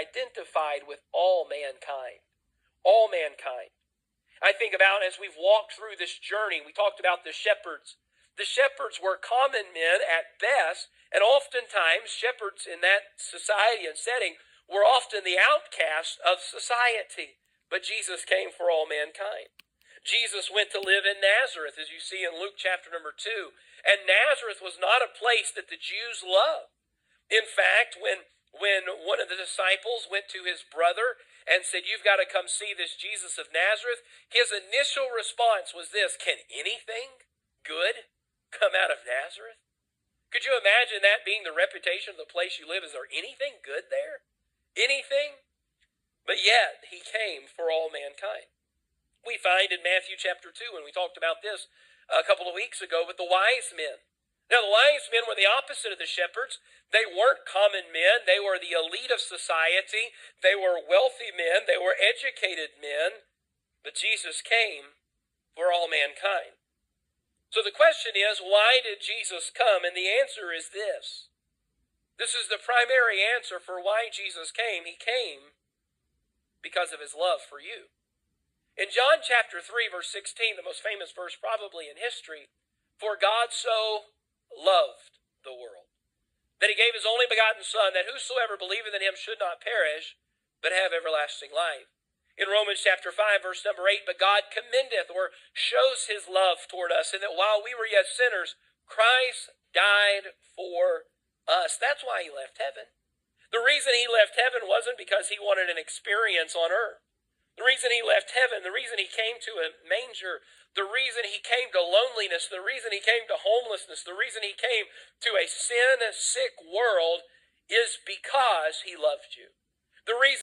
identified with all mankind. All mankind. I think about as we've walked through this journey, we talked about the shepherds. The shepherds were common men at best, and oftentimes shepherds in that society and setting were often the outcasts of society. But Jesus came for all mankind. Jesus went to live in Nazareth, as you see in Luke chapter number 2. And Nazareth was not a place that the Jews loved. In fact, when one of the disciples went to his brother and said, "You've got to come see this Jesus of Nazareth," his initial response was this: "Can anything good come out of Nazareth?" Could you imagine that being the reputation of the place you live? Is there anything good there? Anything? But yet, he came for all mankind. We find in Matthew chapter 2, and we talked about this a couple of weeks ago, with the wise men. Now, the wise men were the opposite of the shepherds. They weren't common men. They were the elite of society. They were wealthy men. They were educated men. But Jesus came for all mankind. So the question is, why did Jesus come? And the answer is this. This is the primary answer for why Jesus came. He came because of his love for you. In John chapter 3, verse 16, the most famous verse probably in history, "For God so loved the world, that he gave his only begotten Son, that whosoever believeth in him should not perish, but have everlasting life." In Romans chapter 5, verse number 8, "But God commendeth," or shows his love toward us, "in that while we were yet sinners, Christ died for us." That's why he left heaven. The reason he left heaven wasn't because he wanted an experience on earth. The reason he left heaven, the reason he came to a manger, the reason he came to loneliness, the reason he came to homelessness, the reason he came to a sin-sick world is because he loved you. The reason